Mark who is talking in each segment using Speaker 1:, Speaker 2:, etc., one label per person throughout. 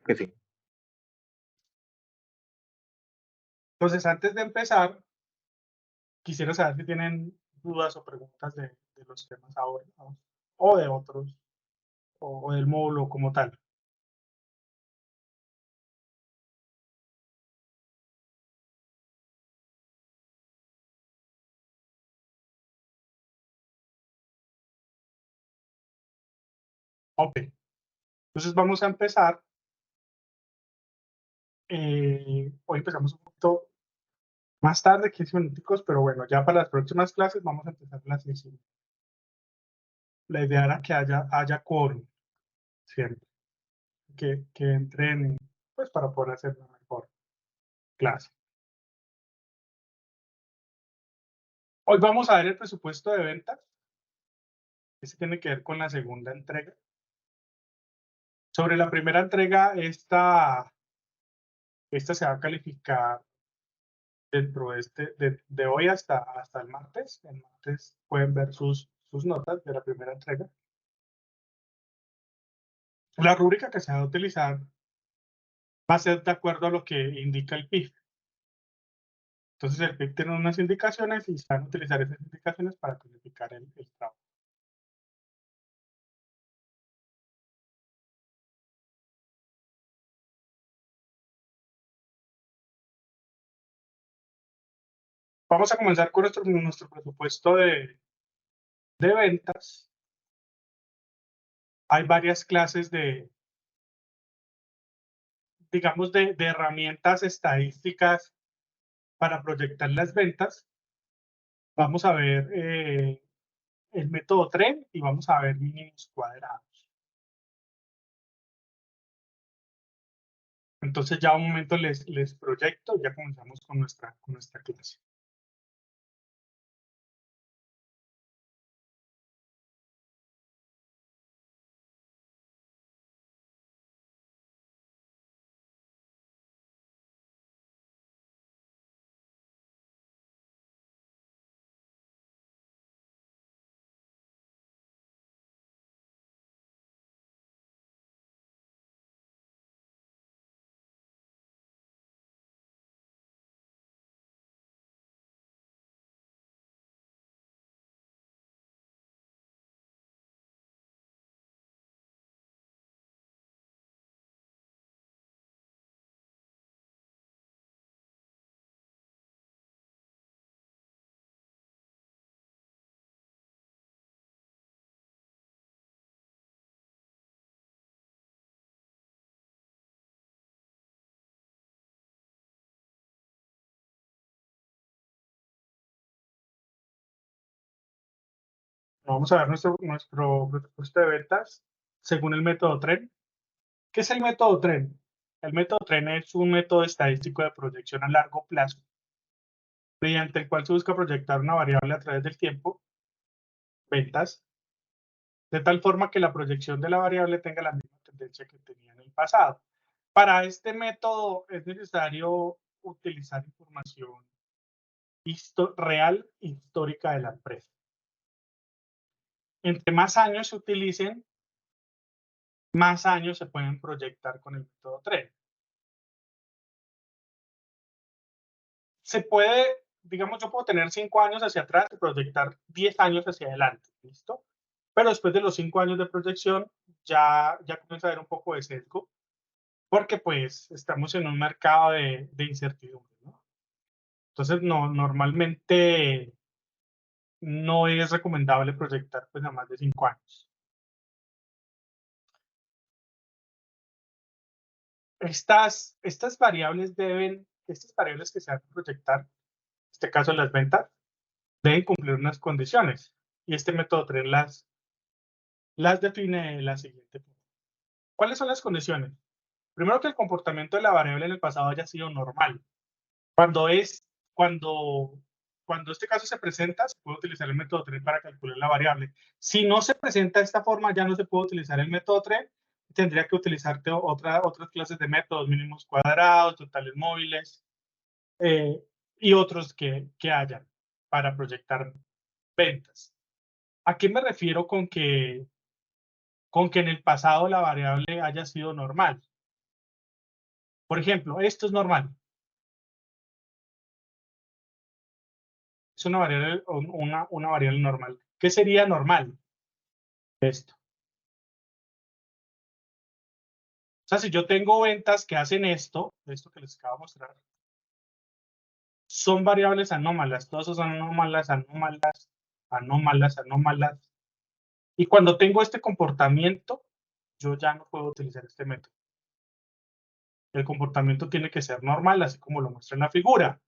Speaker 1: que sí.
Speaker 2: Entonces, antes de empezar, quisiera saber si tienen dudas o preguntas de los temas abordados o de otros, o del módulo como tal. Ok, entonces vamos a empezar. Hoy empezamos un poquito más tarde, 15 minuticos, pero bueno, ya para las próximas clases vamos a empezar a las 6:30. La idea era que haya quórum siempre, que entren, pues para poder hacer una mejor clase. Hoy vamos a ver el presupuesto de ventas. Ese tiene que ver con la segunda entrega. Sobre la primera entrega, esta se va a calificar dentro de hoy hasta el martes. El martes pueden ver sus notas de la primera entrega. La rúbrica que se va a utilizar va a ser de acuerdo a lo que indica el PIB. Entonces, el PIB tiene unas indicaciones y se van a utilizar esas indicaciones para calificar el trabajo. Vamos a comenzar con nuestro presupuesto de ventas. Hay varias clases digamos, de herramientas estadísticas para proyectar las ventas. Vamos a ver el método TREN y vamos a ver mínimos cuadrados. Entonces ya un momento les proyecto, ya comenzamos con nuestra clase. Vamos a ver nuestro presupuesto de ventas según el método TREN. ¿Qué es el método TREN? El método TREN es un método estadístico de proyección a largo plazo, mediante el cual se busca proyectar una variable a través del tiempo, ventas, de tal forma que la proyección de la variable tenga la misma tendencia que tenía en el pasado. Para este método es necesario utilizar información real histórica de la empresa. Entre más años se utilicen, más años se pueden proyectar con el método TREN. Se puede, digamos, yo puedo tener 5 años hacia atrás y proyectar 10 años hacia adelante, ¿listo? Pero después de los 5 años de proyección ya comienza a haber un poco de sesgo, porque pues estamos en un mercado de incertidumbre, ¿no? Entonces, no, normalmente no es recomendable proyectar pues a más de 5 años. Estas variables que se van a proyectar, en este caso las ventas, deben cumplir unas condiciones. Y este método 3 las define de la siguiente forma. ¿Cuáles son las condiciones? Primero, que el comportamiento de la variable en el pasado haya sido normal. Cuando es, cuando, cuando este caso se presenta, se puede utilizar el método TREN para calcular la variable. Si no se presenta de esta forma, ya no se puede utilizar el método TREN. Tendría que utilizarte otras clases de métodos, mínimos cuadrados, totales móviles eh, y otros que hayan para proyectar ventas. ¿A qué me refiero con que en el pasado la variable haya sido normal? Por ejemplo, esto es normal. Es una variable, una variable normal. ¿Qué sería normal? Esto. O sea, si yo tengo ventas que hacen esto que les acabo de mostrar, son variables anómalas. Todas son anómalas, anómalas, anómalas, anómalas. Y cuando tengo este comportamiento, yo ya no puedo utilizar este método. El comportamiento tiene que ser normal, así como lo muestra en la figura.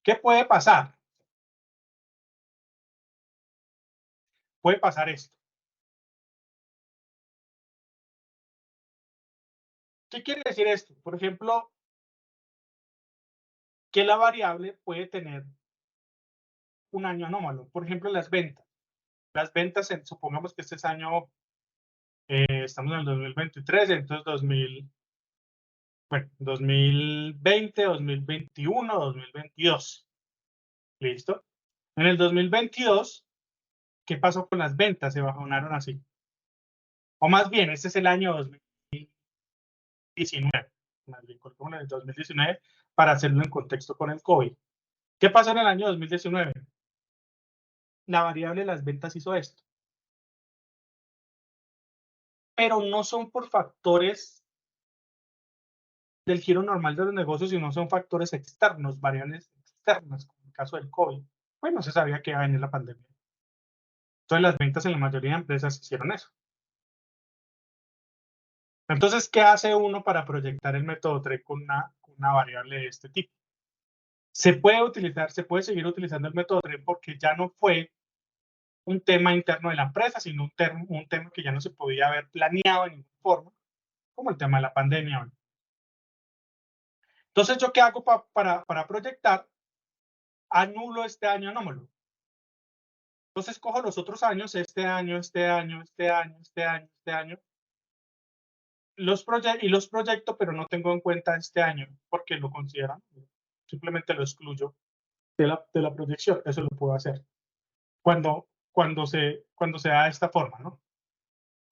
Speaker 2: ¿Qué puede pasar? Puede pasar esto. ¿Qué quiere decir esto? Por ejemplo, que la variable puede tener un año anómalo. Por ejemplo, las ventas. Las ventas, supongamos que este es año, estamos en el 2023, entonces 2020, 2021, 2022. ¿Listo? En el 2022, ¿qué pasó con las ventas? Se bajonaron así. O más bien, este es el año 2019. Más bien, colocamos en el 2019 para hacerlo en contexto con el COVID. ¿Qué pasó en el año 2019? La variable de las ventas hizo esto. Pero no son por factores del giro normal de los negocios, sino son factores externos, variables externas, como el caso del COVID. Pues no se sabía que iba a venir la pandemia. Entonces las ventas en la mayoría de empresas hicieron eso. Entonces, ¿qué hace uno para proyectar el método TRE con una variable de este tipo? Se puede utilizar, se puede seguir utilizando el método TRE porque ya no fue un tema interno de la empresa, sino un tema que ya no se podía haber planeado de ninguna forma, como el tema de la pandemia. Entonces, ¿yo qué hago para proyectar? Anulo este año anómalo. Entonces, cojo los otros años, este año, este año, este año, este año, este año, los proyecto, pero no tengo en cuenta este año porque lo consideran, simplemente lo excluyo de la proyección. Eso lo puedo hacer cuando se da de esta forma, ¿no?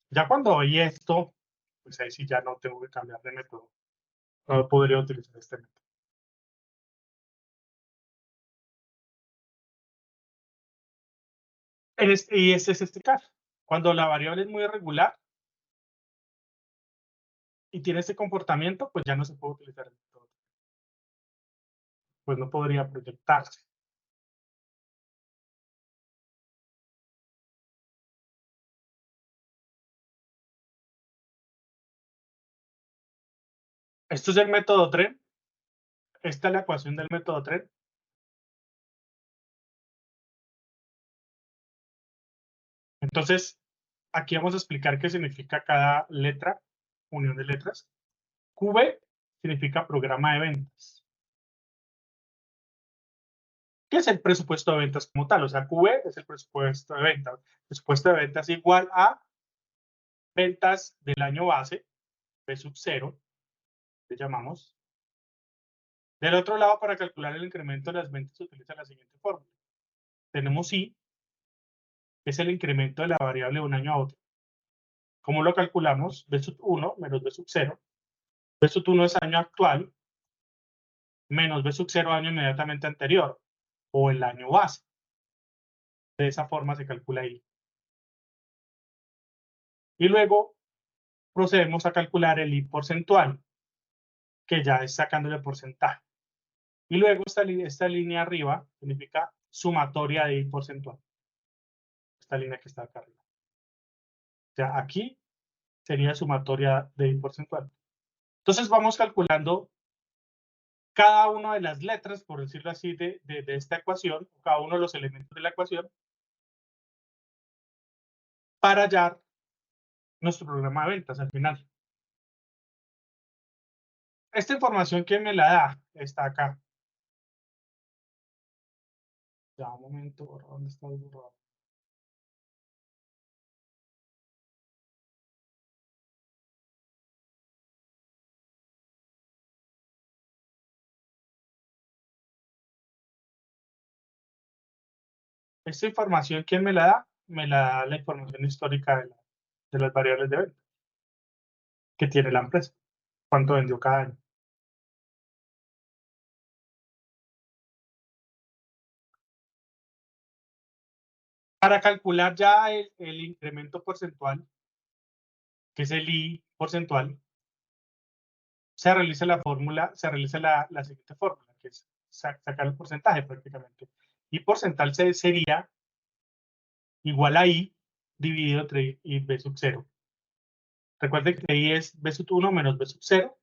Speaker 2: Ya cuando oí esto, pues ahí sí ya no tengo que cambiar de método. No podría utilizar este método. Y ese es este caso. Cuando la variable es muy irregular y tiene este comportamiento, pues ya no se puede utilizar el método. Pues no podría proyectarse. Esto es el método TRE. Esta es la ecuación del método TRE. Entonces, aquí vamos a explicar qué significa cada letra, unión de letras. QV significa programa de ventas. ¿Qué es el presupuesto de ventas como tal? O sea, QV es el presupuesto de ventas. Presupuesto de ventas igual a ventas del año base, P sub 0, le llamamos. Del otro lado, para calcular el incremento de las ventas se utiliza la siguiente fórmula. Tenemos I, que es el incremento de la variable de un año a otro. ¿Cómo lo calculamos? B sub 1 menos B sub 0. B sub 1 es año actual, menos B sub 0 año inmediatamente anterior, o el año base. De esa forma se calcula I. Y luego procedemos a calcular el I porcentual, que ya es sacándole el porcentaje. Y luego esta línea arriba significa sumatoria de I porcentual. Esta línea que está acá arriba. O sea, aquí sería sumatoria de I porcentual. Entonces vamos calculando cada una de las letras, por decirlo así, de esta ecuación, cada uno de los elementos de la ecuación, para hallar nuestro programa de ventas al final. Esta información, ¿quién me la da? Está acá. Ya, un momento, ¿dónde está el borrador? Esta información, ¿quién me la da? Me la da la información histórica de las variables de venta que tiene la empresa. cuánto vendió cada año. Para calcular ya el incremento porcentual, que es el I porcentual, se realiza la siguiente fórmula, que es sacar el porcentaje prácticamente. Y porcental sería igual a I dividido entre I B sub 0. Recuerden que I es B sub 1 menos B sub 0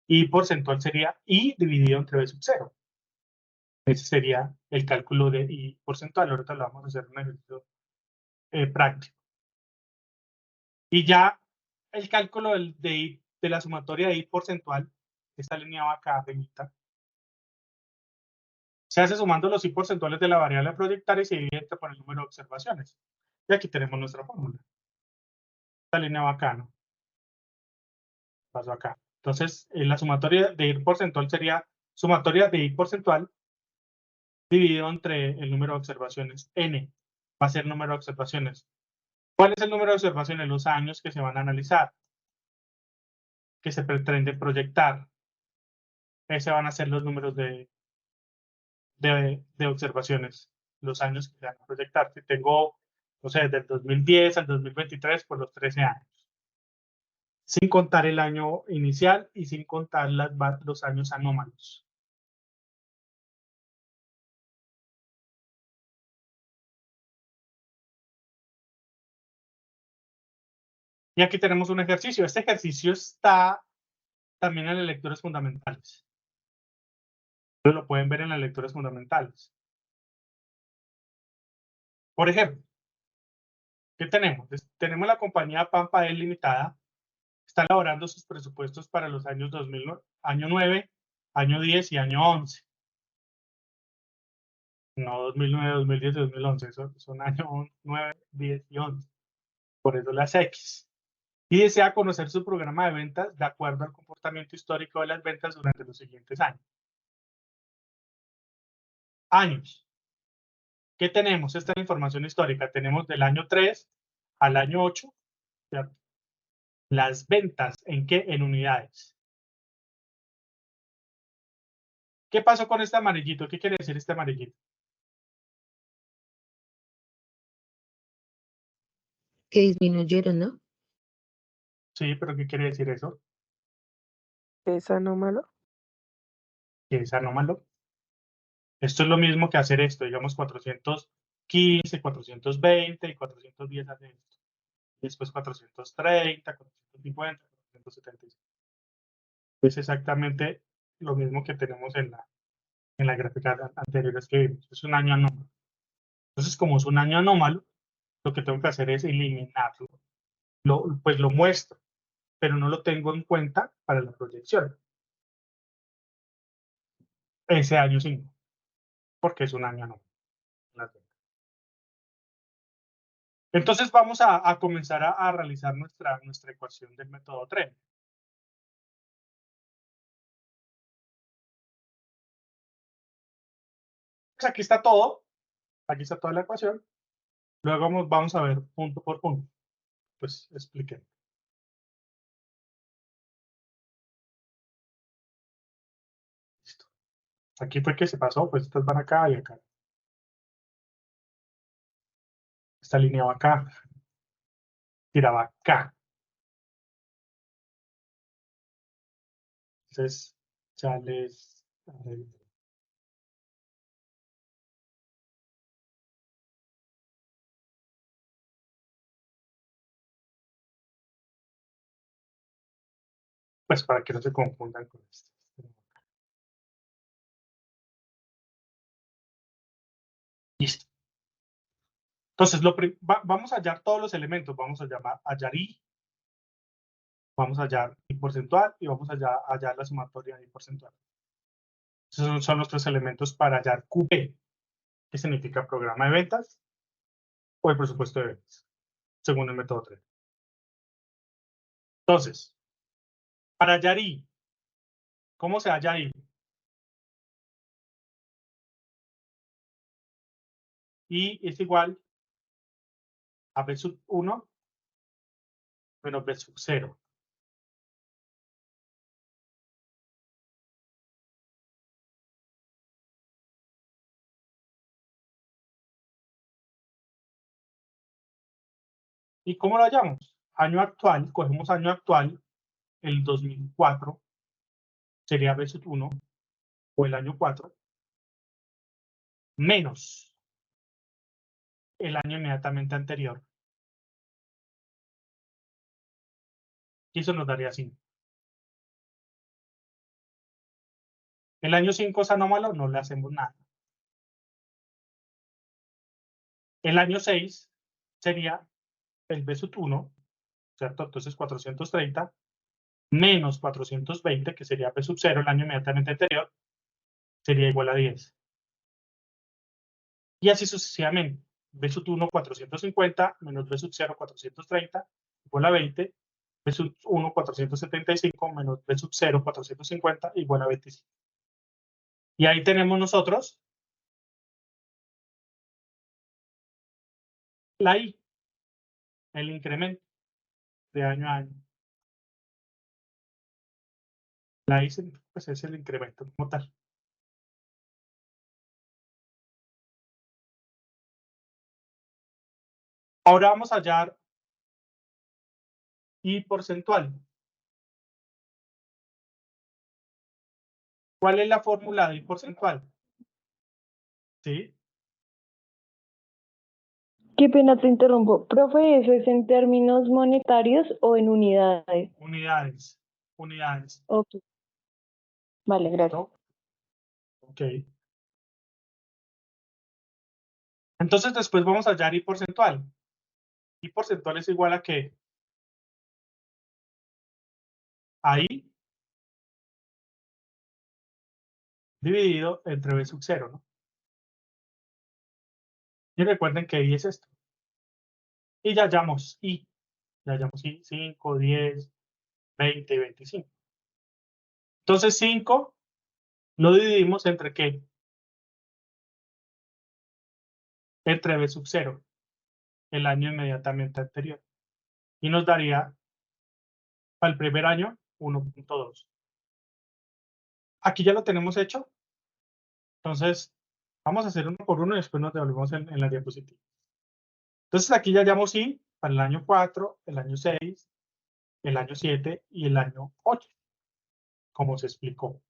Speaker 2: y porcentual sería I dividido entre B sub 0. Ese sería el cálculo de I porcentual. Ahorita lo vamos a hacer un ejercicio práctico. Y ya el cálculo de la sumatoria de I porcentual, esta línea va acá arribita, se hace sumando los I porcentuales de la variable a proyectar y se divide por el número de observaciones. Y aquí tenemos nuestra fórmula. Esta línea va acá, ¿no? Paso acá. Entonces, la sumatoria de I porcentual sería sumatoria de I porcentual dividido entre el número de observaciones. N va a ser número de observaciones. ¿Cuál es el número de observaciones? Los años que se van a analizar, que se pretende proyectar. Ese van a ser los números de observaciones, los años que se van a proyectar. Si tengo, no sé, del 2010 al 2023, por los 13 años. Sin contar el año inicial y sin contar los años anómalos. Y aquí tenemos un ejercicio. Este ejercicio está también en las lecturas fundamentales. Ustedes lo pueden ver en las lecturas fundamentales. Por ejemplo, ¿qué tenemos? Tenemos la compañía Pampa El Limitada. Está elaborando sus presupuestos para los años 2000, año 9, año 10 y año 11. No 2009, 2010 y 2011. Son años 9, 10 y 11. Por eso las X. Y desea conocer su programa de ventas de acuerdo al comportamiento histórico de las ventas durante los siguientes años. Años. ¿Qué tenemos? Esta es la información histórica. Tenemos del año 3 al año 8, ¿cierto? Las ventas, ¿en qué? En unidades. ¿Qué pasó con este amarillito? ¿Qué quiere decir este amarillito?
Speaker 1: Que disminuyeron, ¿no?
Speaker 2: Sí, pero ¿qué quiere decir eso?
Speaker 3: ¿Es anómalo?
Speaker 2: Que es anómalo. Esto es lo mismo que hacer esto, digamos 415, 420 y 410 hace esto. Después 430, 450, 475. Es exactamente lo mismo que tenemos en la gráfica anterior que vimos. Es un año anómalo. Entonces, como es un año anómalo, lo que tengo que hacer es eliminarlo. Pues lo muestro, pero no lo tengo en cuenta para la proyección. Ese año 5, porque es un año anómalo. Entonces vamos a comenzar a realizar nuestra ecuación del método TREM. Pues aquí está todo, aquí está toda la ecuación. Luego vamos a ver punto por punto. Pues expliqué. Listo. Aquí fue que se pasó, pues estas van acá y acá. Esta línea va acá, tiraba acá. Entonces, ya les... Pues para que no se confundan con esto. Listo. Entonces, vamos a hallar todos los elementos. Vamos a hallar I, vamos a hallar I porcentual y vamos a hallar la sumatoria de I porcentual. Esos son los tres elementos para hallar QP, que significa programa de ventas o el presupuesto de ventas, según el método 3. Entonces, para hallar I, ¿cómo se halla I? I es igual a B sub 1 menos B sub 0. ¿Y cómo lo hallamos? Año actual, cogemos año actual, el 2004, sería B sub 1, o el año 4, menos el año inmediatamente anterior. Y eso nos daría 5. El año 5 es anómalo, no le hacemos nada. El año 6 sería el B sub 1, ¿cierto? Entonces 430 menos 420, que sería B sub 0, el año inmediatamente anterior, sería igual a 10. Y así sucesivamente. B sub 1, 450, menos B sub 0, 430, igual a 20. B sub 1, 475, menos B sub 0, 450, igual a 25. Y ahí tenemos nosotros la I, el incremento de año a año. La I pues, es el incremento como tal. Ahora vamos a hallar I porcentual. ¿Cuál es la fórmula de I porcentual? ¿Sí?
Speaker 4: Qué pena te interrumpo. Profe, ¿eso es en términos monetarios o en unidades?
Speaker 2: Unidades. Unidades.
Speaker 4: Ok. Vale, gracias.
Speaker 2: ¿No? Ok. Entonces después vamos a hallar I porcentual. I porcentual es igual a ¿qué? A I dividido entre B sub 0, ¿no? Y recuerden que I es esto. Y ya hallamos I. Ya hallamos I 5, 10, 20 y 25. Entonces 5 lo dividimos entre ¿qué? Entre B sub 0, el año inmediatamente anterior. Y nos daría, para el primer año, 1.2. Aquí ya lo tenemos hecho. Entonces, vamos a hacer uno por uno y después nos devolvemos en la diapositiva. Entonces, aquí ya hallamos I para el año 4, el año 6, el año 7 y el año 8, como se explicó.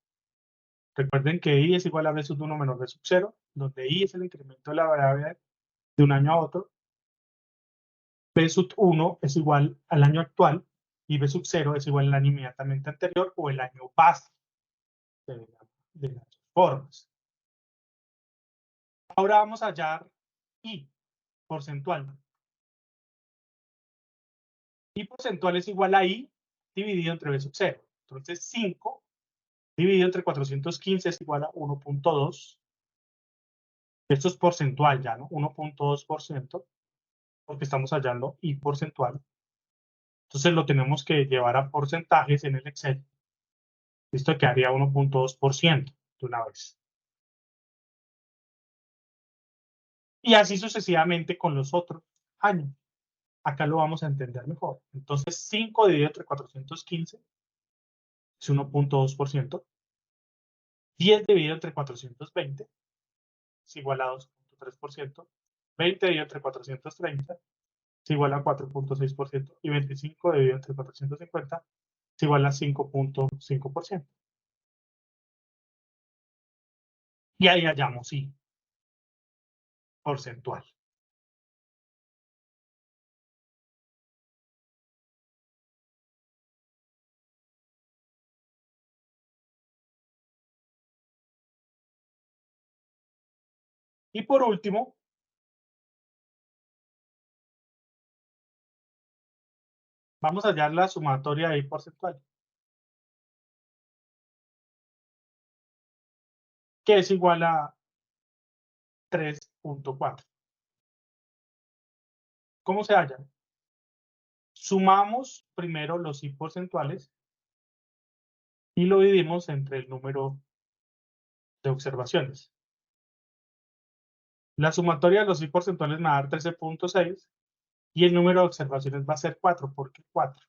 Speaker 2: Recuerden que I es igual a B sub 1 menos B sub 0, donde I es el incremento de la variable de un año a otro. B sub 1 es igual al año actual y B sub 0 es igual al año inmediatamente anterior o el año base de las formas. Ahora vamos a hallar I porcentual. I porcentual es igual a I dividido entre B sub 0. Entonces 5 dividido entre 415 es igual a 1.2. Esto es porcentual ya, ¿no? 1.2%, porque estamos hallando I porcentual. Entonces lo tenemos que llevar a porcentajes en el Excel. Esto quedaría 1.2% de una vez. Y así sucesivamente con los otros años. Acá lo vamos a entender mejor. Entonces 5 dividido entre 415 es 1.2%. 10 dividido entre 420 es igual a 2.3%. 20 dividido entre 430 es igual a 4.6%. Y 25 dividido entre 450 es igual a 5.5%. Y ahí hallamos I porcentual. Y por último, vamos a hallar la sumatoria de I porcentual, que es igual a 3.4. ¿Cómo se halla? Sumamos primero los I porcentuales y lo dividimos entre el número de observaciones. La sumatoria de los I porcentuales me va a dar 13.6 y el número de observaciones va a ser 4, porque 4.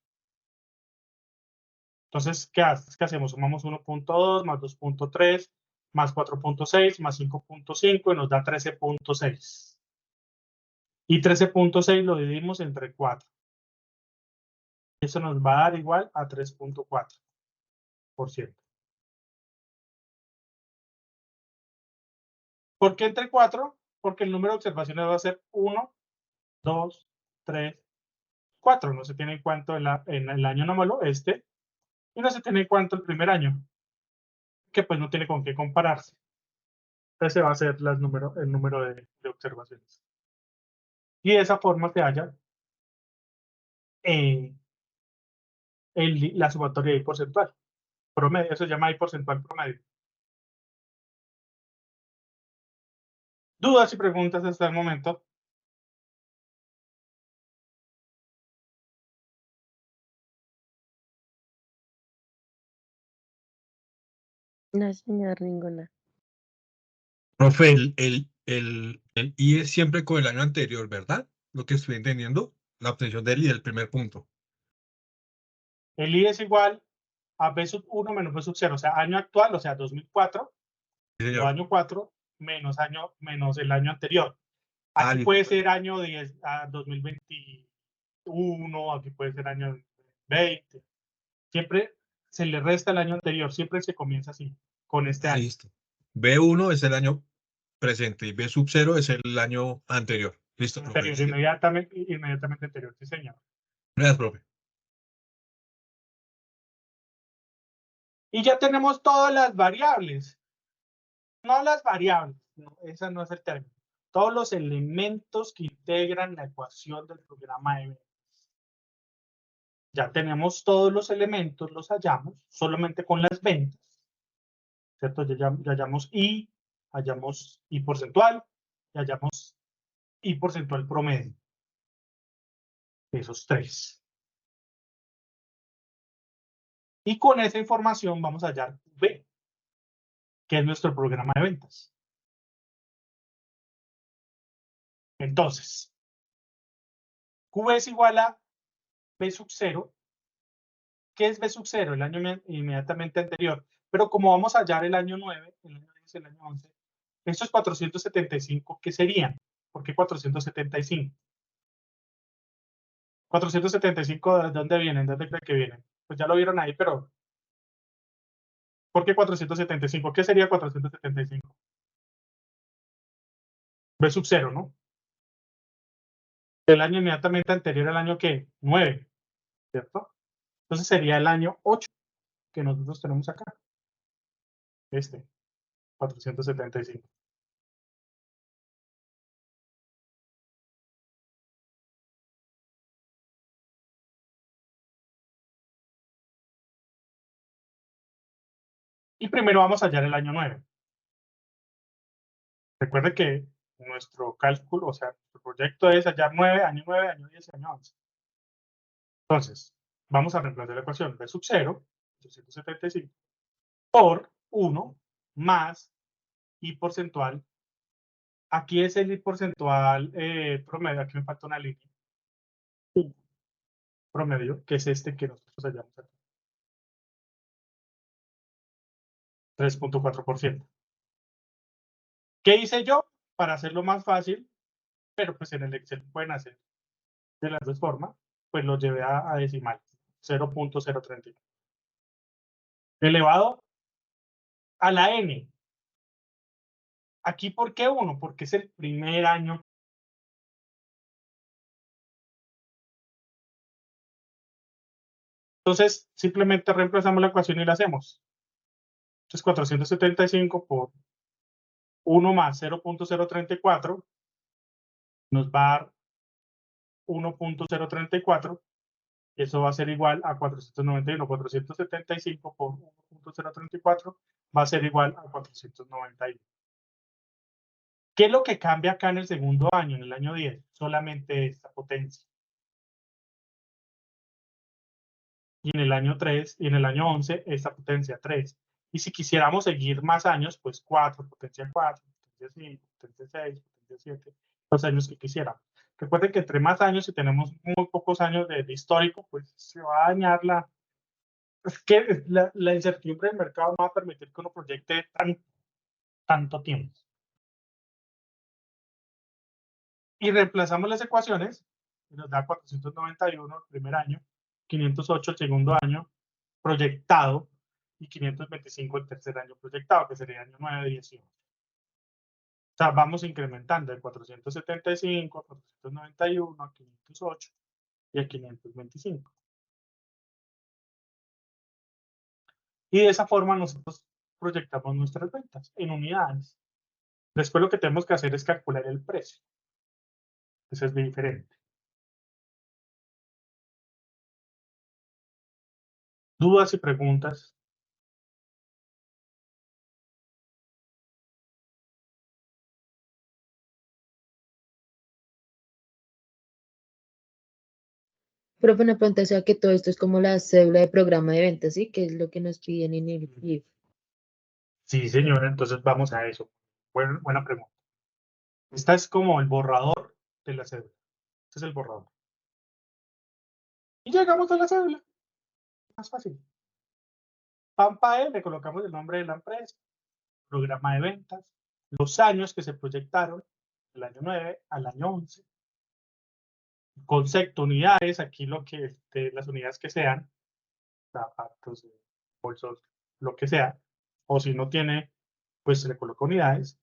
Speaker 2: Entonces, ¿qué hacemos? Sumamos 1.2 más 2.3 más 4.6 más 5.5 y nos da 13.6. Y 13.6 lo dividimos entre 4. Eso nos va a dar igual a 3.4%. ¿Por qué entre 4? Porque el número de observaciones va a ser 1, 2, 3, 4. No se tiene en cuenta en el año anómalo y no se tiene en cuenta el primer año, que pues no tiene con qué compararse. Ese va a ser el número de observaciones. Y de esa forma se halla la sumatoria I porcentual. Promedio, eso se llama I porcentual promedio. ¿Dudas y preguntas hasta el momento?
Speaker 3: No, señor, ninguna.
Speaker 5: Profe, el I es siempre con el año anterior, ¿verdad? Lo que estoy entendiendo, la obtención del I del primer punto.
Speaker 2: El I es igual a B sub 1 menos B sub 0, o sea, año actual, o sea, 2004,
Speaker 5: Sí,
Speaker 2: o
Speaker 5: señor.
Speaker 2: año 4, menos el año anterior. Aquí
Speaker 5: listo.
Speaker 2: puede ser año 10 a 2021, aquí puede ser año 20. Siempre se le resta el año anterior, siempre se comienza así, con este año.
Speaker 5: Listo. B1 es el año presente y B sub 0 es el año anterior. Listo, profe.
Speaker 2: Anterior,
Speaker 5: Sí.
Speaker 2: inmediatamente anterior, sí, señor.
Speaker 5: Gracias, profe.
Speaker 2: Y ya tenemos todas las variables. No las variables, no, ese no es el término. Todos los elementos que integran la ecuación del programa de ventas. Ya tenemos todos los elementos, los hallamos solamente con las ventas. ¿Cierto? Ya hallamos I porcentual, ya hallamos I porcentual promedio. Esos tres. Y con esa información vamos a hallar V, que es nuestro programa de ventas. Entonces, Q es igual a B sub 0. ¿Qué es B sub 0? El año inmediatamente anterior. Pero como vamos a hallar el año 9, el año 10, el año 11, estos 475, ¿qué serían? ¿Por qué 475? 475, ¿de dónde vienen? ¿De dónde creen que vienen? Pues ya lo vieron ahí, pero ¿por qué 475? ¿Qué sería 475? B sub 0, ¿no? El año inmediatamente anterior al año que 9, ¿cierto? Entonces sería el año 8 que nosotros tenemos acá. 475. Y primero vamos a hallar el año 9. Recuerde que nuestro cálculo, o sea, nuestro proyecto es hallar 9, año 10 y año 11. Entonces, vamos a reemplazar la ecuación B sub 0, 875, por 1 más I porcentual. Aquí es el I porcentual promedio, aquí me falta una línea. Promedio, que es este que nosotros hallamos aquí. 3.4%. ¿Qué hice yo? Para hacerlo más fácil, pero pues en el Excel pueden hacer de las dos formas, pues lo llevé a decimal, 0.034. Elevado a la n. Aquí, ¿por qué 1? Porque es el primer año. Entonces, simplemente reemplazamos la ecuación y la hacemos. Entonces, 475 por 1 más 0.034 nos va a dar 1.034. Eso va a ser igual a 491. 475 por 1.034 va a ser igual a 491. ¿Qué es lo que cambia acá en el segundo año, en el año 10? Solamente esta potencia. Y en el año 3, y en el año 11, esta potencia 3. Y si quisiéramos seguir más años, pues 4, potencia 4, potencia 5, potencia 6, potencia 7, los años que quisiéramos. Recuerden que entre más años, si tenemos muy pocos años de histórico, pues se va a dañar es que la incertidumbre del mercado no va a permitir que uno proyecte tanto tiempo. Y reemplazamos las ecuaciones, y nos da 491 el primer año, 508 el segundo año proyectado y 525 el tercer año proyectado, que sería año 9, 18. O sea, vamos incrementando de 475 a 491 a 508 y a 525. Y de esa forma nosotros proyectamos nuestras ventas en unidades. Después lo que tenemos que hacer es calcular el precio. Eso es diferente. ¿Dudas y preguntas?
Speaker 1: Profe, una pregunta, o sea que todo esto es como la cédula de programa de ventas, ¿sí? Que es lo que nos piden en el PIB.
Speaker 2: Sí, señora, entonces vamos a eso. Buena pregunta. Esta es como el borrador de la cédula. Este es el borrador. Y llegamos a la cédula. Más fácil. PAMPAE, le colocamos el nombre de la empresa, programa de ventas, los años que se proyectaron, del año 9 al año 11. Concepto, unidades, aquí lo que, las unidades que sean, zapatos, bolsos, lo que sea. O si no tiene, pues se le coloca unidades.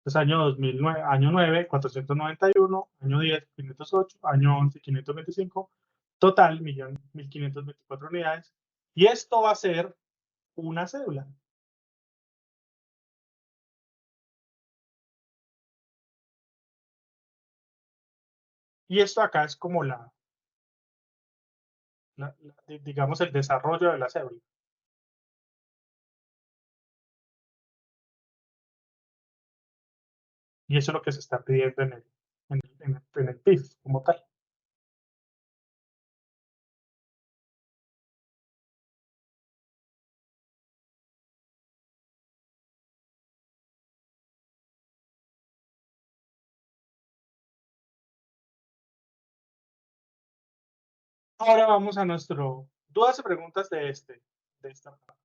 Speaker 2: Entonces, año 2009, año 9, 491, año 10, 508, año 11, 525, total, 1.524 unidades. Y esto va a ser una cédula. Y esto acá es como digamos, el desarrollo de la cédula. Y eso es lo que se está pidiendo en el PIF como tal. Ahora vamos a nuestro dudas y preguntas de esta parte.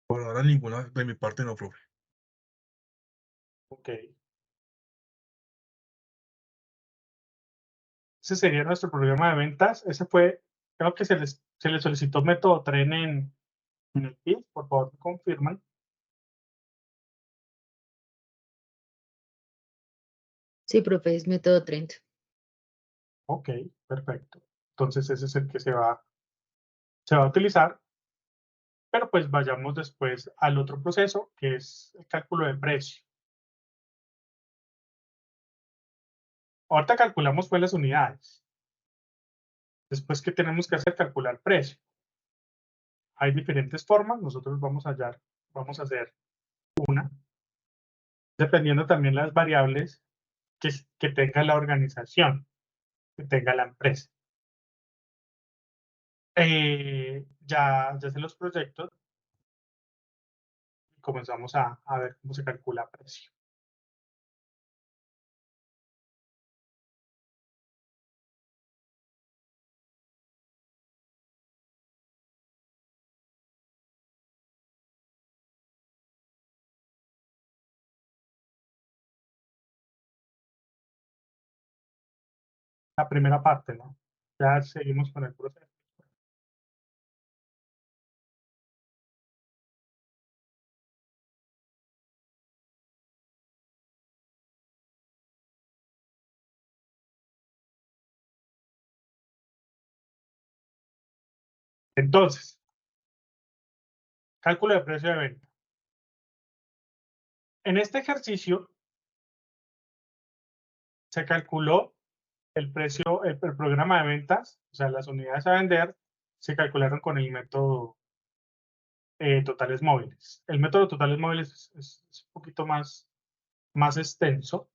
Speaker 5: Por ahora ninguna de mi parte no, profe.
Speaker 2: Ok. Ese sería nuestro programa de ventas. Ese fue, creo que se le solicitó método tren en el PIF. Por favor, confirman.
Speaker 1: Sí, profe, es método 30.
Speaker 2: Ok, perfecto. Entonces ese es el que se va a utilizar. Pero pues vayamos después al otro proceso, que es el cálculo de precio. Ahorita calculamos pues las unidades. Después, ¿qué tenemos que hacer? Calcular precio. Hay diferentes formas. Nosotros vamos a hacer una, dependiendo también las variables que tenga la organización, que tenga la empresa. Ya se los proyectos y comenzamos a ver cómo se calcula precio. La primera parte, ¿no? Ya seguimos con el proceso. Entonces, cálculo de precio de venta. En este ejercicio se calculó el precio, el programa de ventas, o sea, las unidades a vender, se calcularon con el método totales móviles. El método totales móviles es un poquito más extenso.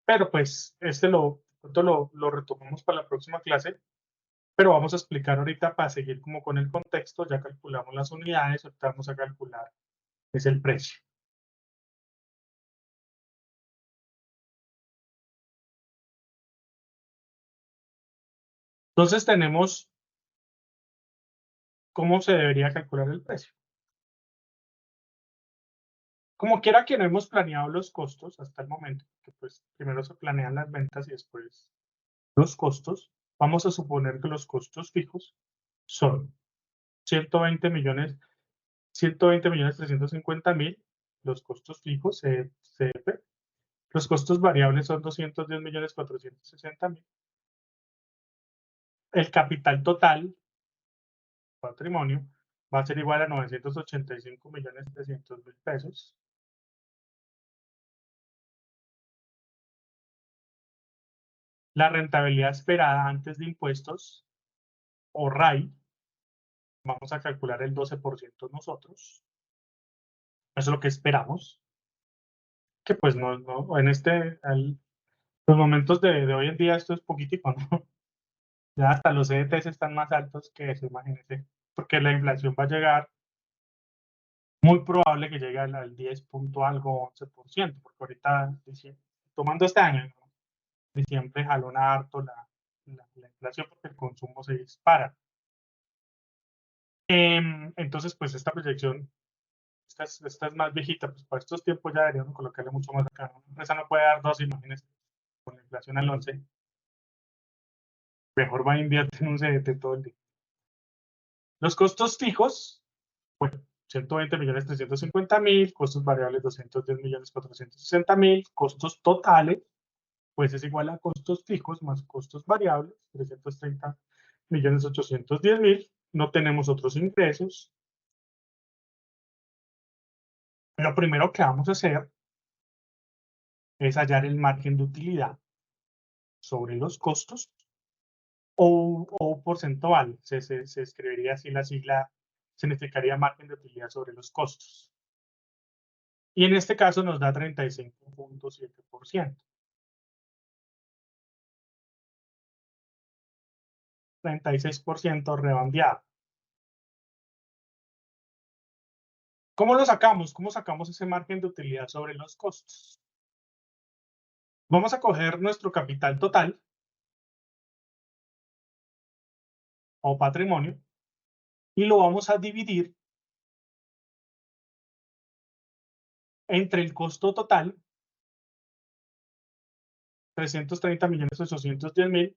Speaker 2: Pero pues lo retomamos para la próxima clase, pero vamos a explicar ahorita para seguir como con el contexto. Ya calculamos las unidades, ahorita vamos a calcular es el precio. Entonces tenemos ¿cómo se debería calcular el precio? Como quiera que no hemos planeado los costos hasta el momento, que pues primero se planean las ventas y después los costos, vamos a suponer que los costos fijos son 120 millones 350.000, los costos fijos, CF. Los costos variables son 210.460.000. El capital total, patrimonio, va a ser igual a 985.300.000 pesos. La rentabilidad esperada antes de impuestos, o RAI, vamos a calcular el 12% nosotros. Eso es lo que esperamos. Que pues no en los momentos de hoy en día esto es poquitico, ¿no? Ya hasta los CDTs están más altos que eso, imagínense. Porque la inflación va a llegar, muy probable que llegue al 10 punto algo, 11%, porque ahorita, tomando este año, ¿no? Diciembre jalona harto la inflación porque el consumo se dispara. Entonces, pues esta proyección, esta es más viejita, pues para estos tiempos ya deberíamos colocarle mucho más acá. Una empresa no puede dar 2, imagínense, con la inflación al 11. Mejor va a invertir en un CDT todo el día. Los costos fijos, bueno, 120.350.000, costos variables 210.460.000, costos totales, pues es igual a costos fijos más costos variables, 330.810.000. No tenemos otros ingresos. Lo primero que vamos a hacer es hallar el margen de utilidad sobre los costos o porcentual. Se escribiría así la sigla, significaría margen de utilidad sobre los costos. Y en este caso nos da 35.7%. 36% redondeado. ¿Cómo lo sacamos? ¿Cómo sacamos ese margen de utilidad sobre los costos? Vamos a coger nuestro capital total o patrimonio y lo vamos a dividir entre el costo total, 330.810.000,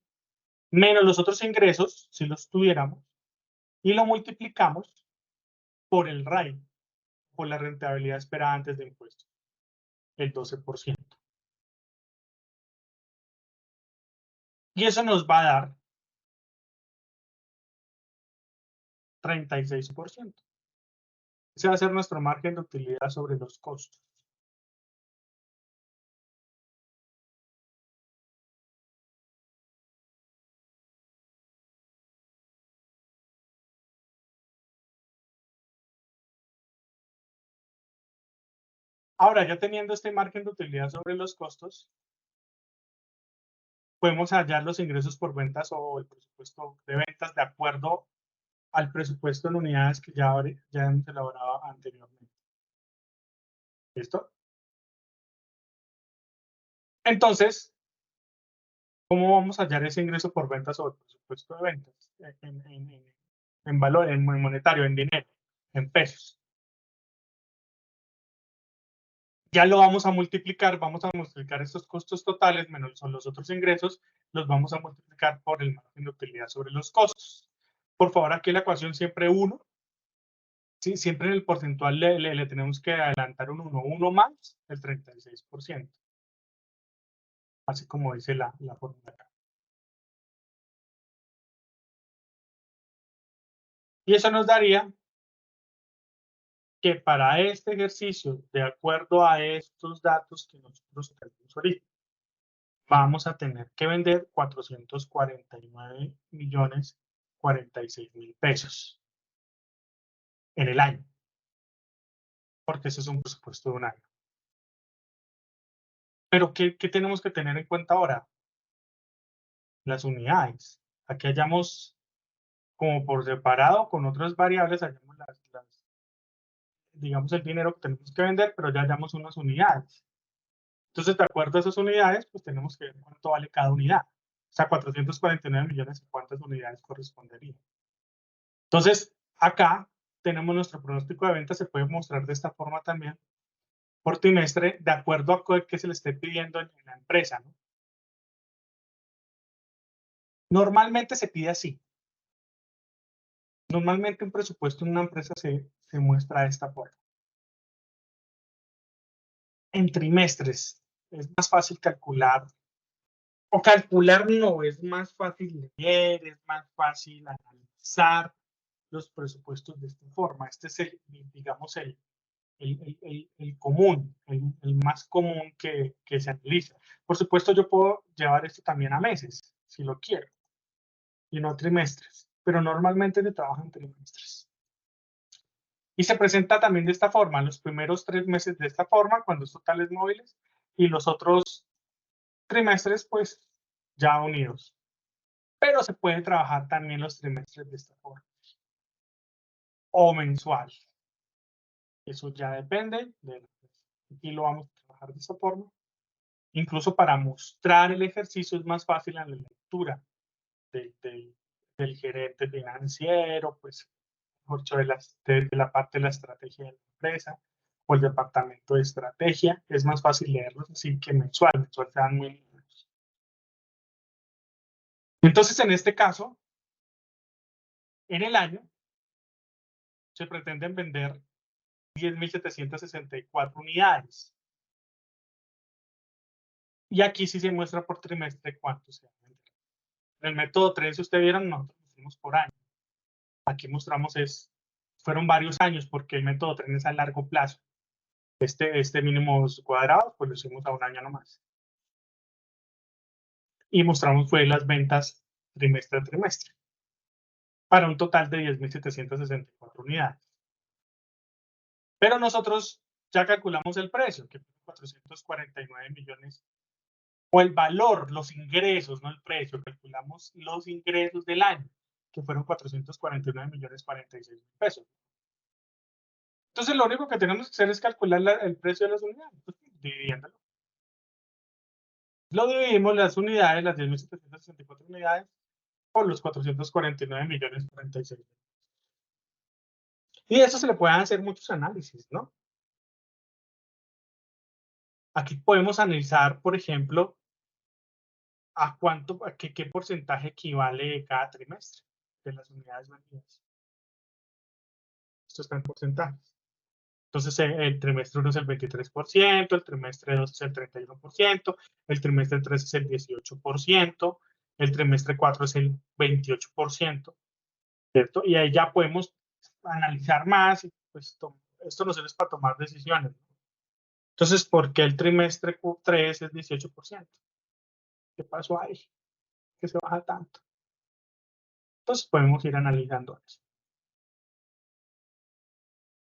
Speaker 2: menos los otros ingresos, si los tuviéramos, y lo multiplicamos por el RAI, por la rentabilidad esperada antes de impuestos, el 12%. Y eso nos va a dar 36%. Ese va a ser nuestro margen de utilidad sobre los costos. Ahora, ya teniendo este margen de utilidad sobre los costos, podemos hallar los ingresos por ventas o el presupuesto de ventas de acuerdo al presupuesto en unidades que ya hemos elaborado anteriormente. ¿Listo? Entonces, ¿cómo vamos a hallar ese ingreso por ventas o el presupuesto de ventas? En valor, en monetario, en dinero, en pesos. Ya lo vamos a multiplicar estos costos totales menos los otros ingresos, los vamos a multiplicar por el margen de utilidad sobre los costos. Por favor, aquí la ecuación siempre 1. Sí, siempre en el porcentual le tenemos que adelantar un 1 más el 36%. Así como dice la fórmula acá. Y eso nos daría que para este ejercicio, de acuerdo a estos datos que nosotros tenemos ahorita, vamos a tener que vender 449.046.000 pesos en el año, porque ese es un presupuesto de un año. Pero ¿qué tenemos que tener en cuenta ahora? Las unidades. Aquí hallamos como por separado con otras variables, hallamos digamos el dinero que tenemos que vender, pero ya hallamos unas unidades. Entonces, de acuerdo a esas unidades, pues tenemos que ver cuánto vale cada unidad. O sea, 449 millones, ¿cuántas unidades corresponderían? Entonces, acá tenemos nuestro pronóstico de ventas, se puede mostrar de esta forma también, por trimestre, de acuerdo a qué se le esté pidiendo en la empresa, ¿no? Normalmente se pide así. Normalmente un presupuesto en una empresa se muestra de esta forma. En trimestres es más fácil calcular, o calcular no, es más fácil leer, es más fácil analizar los presupuestos de esta forma. Este es digamos, el común, el más común que se analiza. Por supuesto, yo puedo llevar esto también a meses, si lo quiero, y no trimestres, pero normalmente se trabaja en trimestres. Y se presenta también de esta forma, los primeros 3 meses de esta forma, cuando es totales móviles, y los otros trimestres, pues, ya unidos. Pero se puede trabajar también los trimestres de esta forma. O mensual. Eso ya depende de la empresa. Aquí lo vamos a trabajar de esta forma. Incluso para mostrar el ejercicio es más fácil en la lectura del gerente financiero, pues, mucho de la parte de la estrategia de la empresa o el departamento de estrategia. Es más fácil leerlos así que mensual. Mensual se dan muy lindos. Entonces, en este caso, en el año, se pretenden vender 10.764 unidades. Y aquí sí se muestra por trimestre cuánto se va a vender. En el método 3, si ustedes vieron, nosotros hicimos por año. Aquí mostramos fueron varios años porque el método 3 es a largo plazo. Este mínimos cuadrados, pues lo hicimos a un año nomás. Y mostramos fue las ventas trimestre a trimestre. Para un total de 10.764 unidades. Pero nosotros ya calculamos el precio, que fue 449 millones. O el valor, los ingresos, no el precio. Calculamos los ingresos del año, que fueron 449 millones 46 mil pesos. Entonces, lo único que tenemos que hacer es calcular el precio de las unidades, pues, dividiéndolo. Lo dividimos las unidades, las 10.764 unidades, por los 449 millones 46 mil. Y de eso se le pueden hacer muchos análisis, ¿no? Aquí podemos analizar, por ejemplo, a qué porcentaje equivale cada trimestre de las unidades vendidas. Esto está en porcentajes. Entonces, el trimestre 1 es el 23%, el trimestre 2 es el 31%, el trimestre 3 es el 18%, el trimestre 4 es el 28%, ¿cierto? Y ahí ya podemos analizar más y pues esto nos sirve para tomar decisiones, ¿no? Entonces, ¿por qué el trimestre 3 es 18%? ¿Qué pasó ahí? ¿Qué se baja tanto? Entonces, podemos ir analizando eso.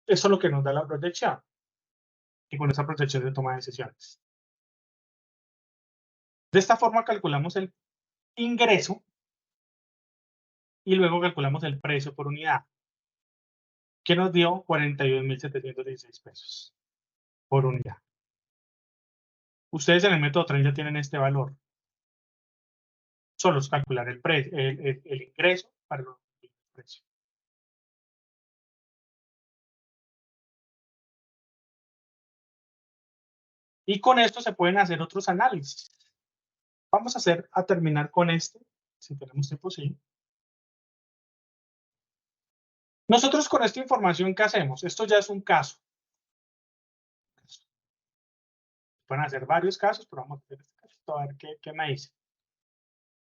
Speaker 2: Eso es lo que nos da la proyección. Y con esa proyección se toma decisiones. De esta forma calculamos el ingreso y luego calculamos el precio por unidad, que nos dio 42.716 pesos por unidad. Ustedes en el método 3 ya tienen este valor. Solo es calcular el ingreso para el precio. Y con esto se pueden hacer otros análisis. Vamos a terminar con este, si tenemos tiempo, sí. Nosotros con esta información, ¿qué hacemos? Esto ya es un caso. Pueden hacer varios casos, pero vamos a hacer este caso, a ver qué me dice.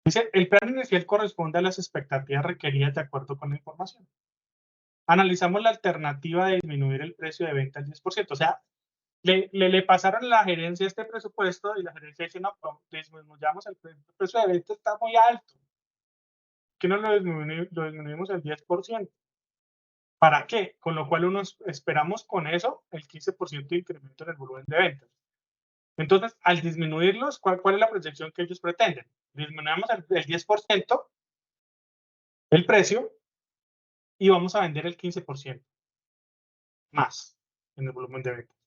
Speaker 2: Dice, el plan inicial corresponde a las expectativas requeridas de acuerdo con la información. Analizamos la alternativa de disminuir el precio de venta al 10%. O sea, le pasaron a la gerencia este presupuesto y la gerencia dice, no, disminuyamos el precio de venta, está muy alto. ¿Qué no lo disminuimos al 10%? ¿Para qué? Con lo cual esperamos con eso el 15% de incremento en el volumen de ventas. Entonces, al disminuirlos, ¿cuál es la proyección que ellos pretenden? Disminuimos el 10% el precio y vamos a vender el 15% más en el volumen de ventas.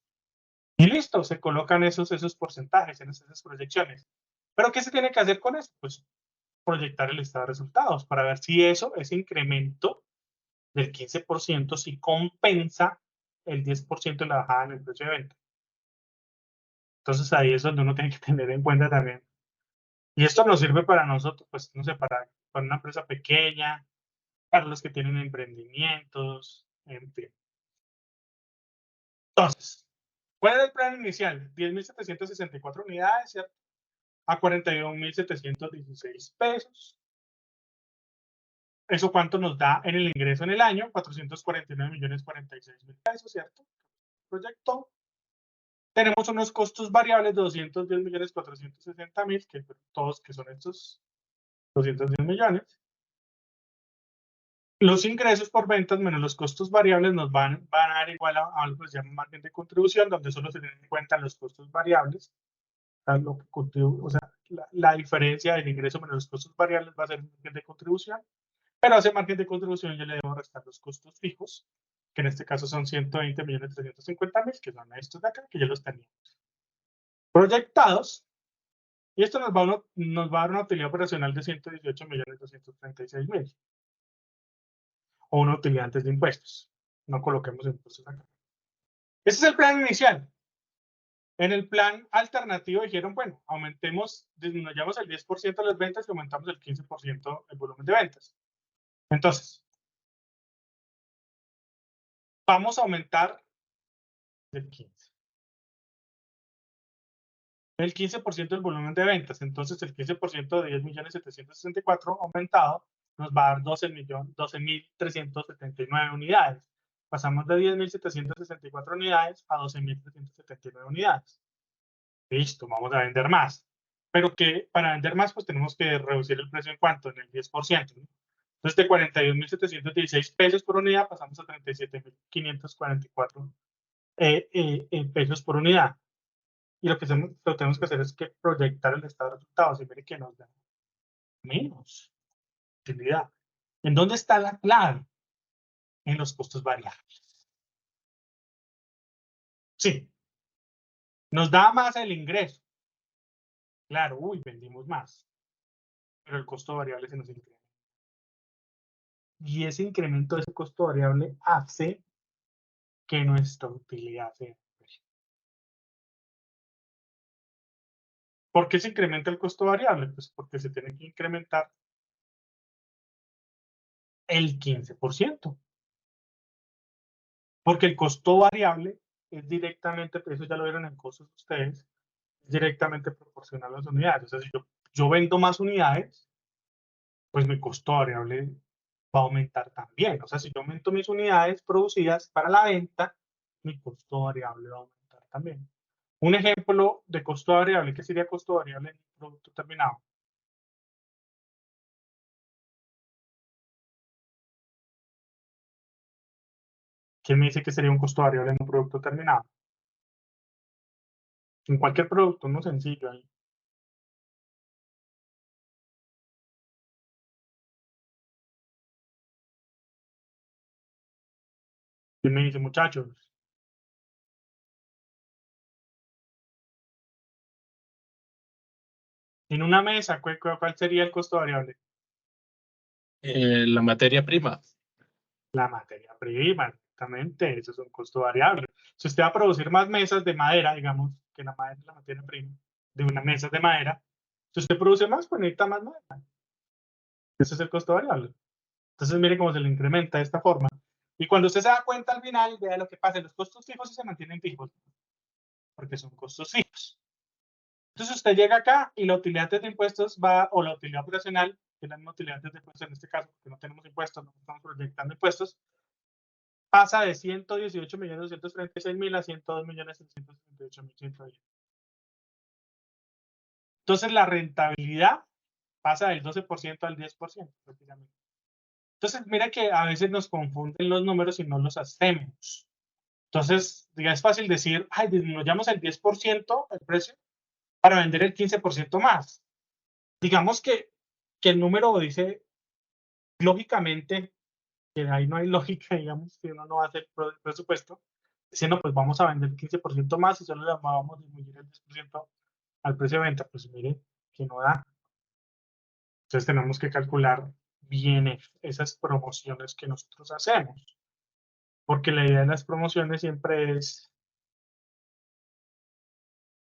Speaker 2: Y listo, se colocan esos porcentajes en esas proyecciones. ¿Pero qué se tiene que hacer con eso? Pues proyectar el estado de resultados para ver si ese incremento del 15% si compensa el 10% de la bajada en el precio de venta. Entonces ahí es donde uno tiene que tener en cuenta también. Y esto nos sirve para nosotros, pues no sé, para una empresa pequeña, para los que tienen emprendimientos, en fin. Entonces, ¿cuál era el plan inicial? 10.764 unidades, ¿cierto? A 41.716 pesos. ¿Eso cuánto nos da en el ingreso en el año? 449.046.000 pesos, ¿cierto? Proyectó. Tenemos unos costos variables de 210.460.000, que todos que son estos 210 millones. Los ingresos por ventas menos los costos variables nos van a dar igual a algo que se llama margen de contribución, donde solo se tienen en cuenta los costos variables. Lo que o sea, la diferencia del ingreso menos los costos variables va a ser el margen de contribución, pero a ese margen de contribución yo le debo restar los costos fijos, que en este caso son 120.350.000, que son estos de acá, que ya los teníamos proyectados. Y esto nos va a dar una utilidad operacional de 118.236.000. O una utilidad antes de impuestos. No coloquemos impuestos acá. Ese es el plan inicial. En el plan alternativo dijeron, bueno, disminuyamos el 10% de las ventas y aumentamos el 15% el volumen de ventas. Entonces, vamos a aumentar el 15%. El 15% del volumen de ventas. Entonces, el 15% de 10.764.000 aumentado nos va a dar 12.379 unidades. Pasamos de 10.764 unidades a 12.379 unidades. Listo, vamos a vender más. Pero que para vender más, pues tenemos que reducir el precio en cuánto, en el 10%, ¿no? Entonces, de 41.716 pesos por unidad, pasamos a 37.544 pesos por unidad. Y lo que tenemos que hacer es que proyectar el estado de resultados y ver que nos da menos utilidad. ¿En dónde está la clave? En los costos variables. Sí. Nos da más el ingreso. Claro, vendimos más. Pero el costo variable se nos incrementa. Y ese incremento de ese costo variable hace que nuestra utilidad sea. ¿Por qué se incrementa el costo variable? Pues porque se tiene que incrementar el 15%. Porque el costo variable es directamente, eso ya lo vieron en costos ustedes, es directamente proporcional a las unidades. O sea, si yo vendo más unidades, pues mi costo variable va a aumentar también. O sea, si yo aumento mis unidades producidas para la venta, mi costo variable va a aumentar también. Un ejemplo de costo variable, ¿qué sería costo variable en un producto terminado? ¿Quién me dice que sería un costo variable en un producto terminado? En cualquier producto, uno sencillo ahí. ¿Quién me dice, muchachos? En una mesa, ¿cuál sería el costo variable?
Speaker 6: La materia prima.
Speaker 2: La materia prima, exactamente, eso es un costo variable. Si usted va a producir más mesas de madera, digamos, que la madera es la materia prima, de una mesa de madera, si usted produce más, pues necesita más madera. Ese es el costo variable. Entonces, mire cómo se le incrementa de esta forma. Y cuando usted se da cuenta al final, vea lo que pasa, los costos fijos se mantienen fijos, porque son costos fijos. Entonces, usted llega acá y la utilidad de impuestos va, o la utilidad operacional, que es la misma utilidad de impuestos en este caso, porque no tenemos impuestos, no estamos proyectando impuestos, pasa de 118.236.000 a 102.638.110. Entonces, la rentabilidad pasa del 12% al 10%, prácticamente. Entonces, mira que a veces nos confunden los números y no los hacemos. Entonces, es fácil decir, ay, disminuyamos el 10% el precio para vender el 15% más. Digamos que el número dice, lógicamente, que ahí no hay lógica, digamos, si uno no va a hacer presupuesto, diciendo, pues vamos a vender 15% más y solo le vamos a disminuir el 10% al precio de venta. Pues mire, que no da. Entonces tenemos que calcular vienen esas promociones que nosotros hacemos. Porque la idea de las promociones siempre es...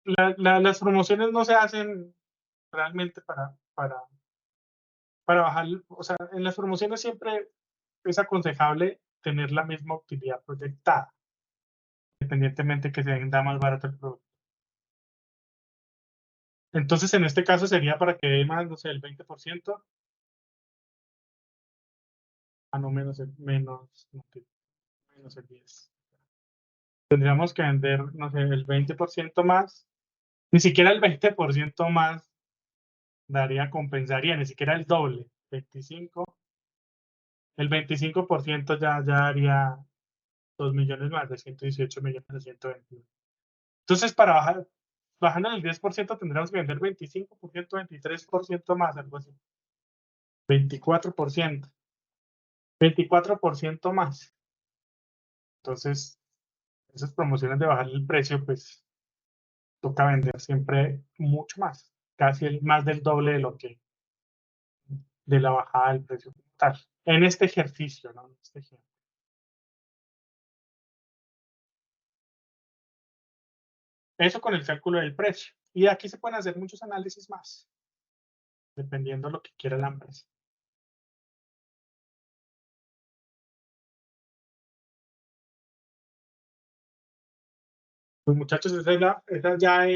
Speaker 2: las promociones no se hacen realmente para bajar, o sea, en las promociones siempre es aconsejable tener la misma utilidad proyectada, independientemente que se venda más barato el producto. Entonces, en este caso sería para que dé más, no sé, el 20%, no menos el 10%. Tendríamos que vender, no sé, el 20% más, ni siquiera el 20% más compensaría, ni siquiera el doble, 25%. El 25% ya haría 2 millones más, de 118 millones de 121. Entonces, para bajando el 10%, tendríamos que vender 25%, 23% más, algo así. 24%. 24% más. Entonces, esas promociones de bajar el precio, pues, toca vender siempre mucho más. Casi más del doble de la bajada del precio total. En este ejercicio, ¿no? En este ejemplo. Eso con el cálculo del precio. Y aquí se pueden hacer muchos análisis más, dependiendo de lo que quiera la empresa. Pues muchachos, esa ya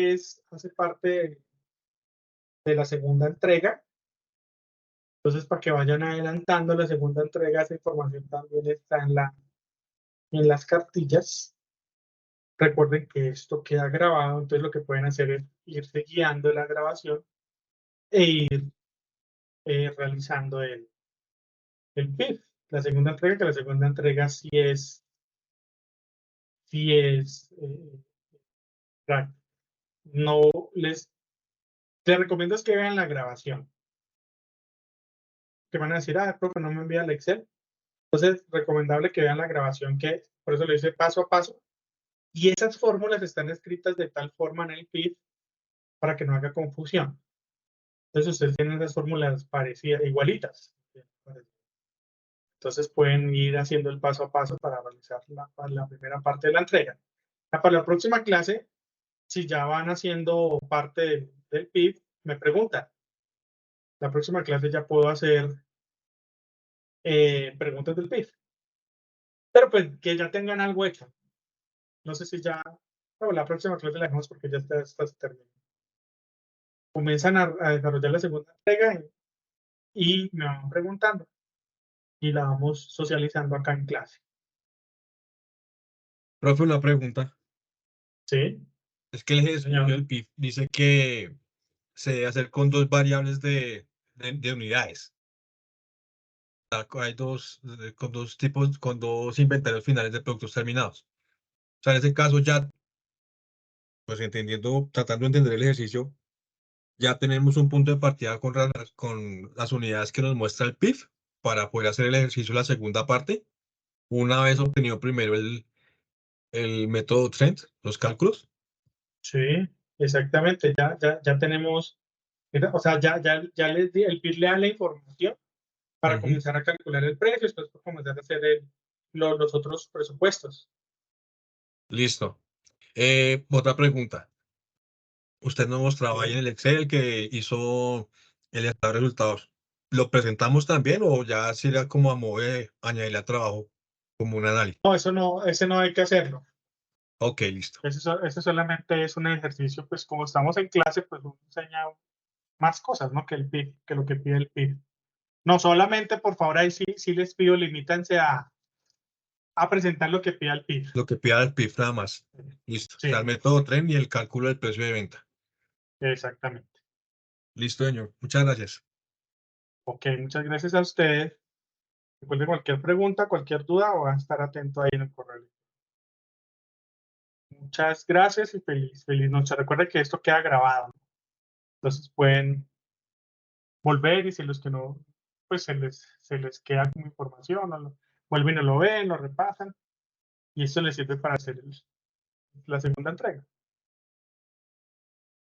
Speaker 2: hace parte de la segunda entrega. Entonces, para que vayan adelantando la segunda entrega, esa información también está en las cartillas. Recuerden que esto queda grabado, entonces lo que pueden hacer es irse guiando la grabación e ir realizando el PIF. La segunda entrega, que la segunda entrega sí es no les recomiendo es que vean la grabación. Que van a decir, profe, no me envía el Excel. Entonces, recomendable que vean la grabación, que por eso lo hice paso a paso. Y esas fórmulas están escritas de tal forma en el PIF para que no haga confusión. Entonces, ustedes tienen esas fórmulas parecidas, igualitas. Entonces, pueden ir haciendo el paso a paso para realizar la primera parte de la entrega. Para la próxima clase, si ya van haciendo parte del PIF, me preguntan. La próxima clase ya puedo hacer preguntas del PIF. Pero pues que ya tengan algo hecho. No sé si ya, bueno, la próxima clase la dejamos porque ya está terminando. Comienzan a desarrollar la segunda entrega y me van preguntando y la vamos socializando acá en clase.
Speaker 5: Profe, una pregunta.
Speaker 2: Sí.
Speaker 5: Es que el ejercicio del PIF dice que se debe hacer con dos variables de unidades. Hay con dos tipos, con dos inventarios finales de productos terminados. O sea, en ese caso ya, pues tratando de entender el ejercicio, ya tenemos un punto de partida con las unidades que nos muestra el PIF para poder hacer el ejercicio la segunda parte, una vez obtenido primero el método Trend, los cálculos.
Speaker 2: Sí, exactamente. Ya tenemos, o sea, ya el PIF le da la información para comenzar a calcular el precio, después comenzar a hacer los otros presupuestos.
Speaker 5: Listo. Otra pregunta. Usted nos mostraba ahí en el Excel que hizo el estado de resultados. ¿Lo presentamos también o ya sería como a mover, añadirle a trabajo como un análisis?
Speaker 2: No, ese no hay que hacerlo.
Speaker 5: Ok, listo.
Speaker 2: Ese solamente es un ejercicio, pues como estamos en clase, pues uno enseña más cosas, ¿no? Que el PIF, que lo que pide el PIF. No, solamente, por favor, ahí sí les pido, limítense a presentar lo que pida el PIF.
Speaker 5: Lo que pida el PIF nada más. Listo.
Speaker 2: Sí.
Speaker 5: O sea, el método Trend y el cálculo del precio de venta.
Speaker 2: Exactamente.
Speaker 5: Listo, señor. Muchas gracias.
Speaker 2: Ok, muchas gracias a ustedes. Recuerden cualquier pregunta, cualquier duda, o van a estar atento ahí en el correo. Muchas gracias y feliz noche. Recuerden que esto queda grabado, ¿no? Entonces pueden volver y si los que no, pues se les queda como información, vuelven y lo ven, lo repasan y esto les sirve para hacer la segunda entrega.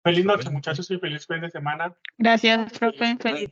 Speaker 2: Feliz noche, muchachos, y feliz fin de semana.
Speaker 7: Gracias, profe. Feliz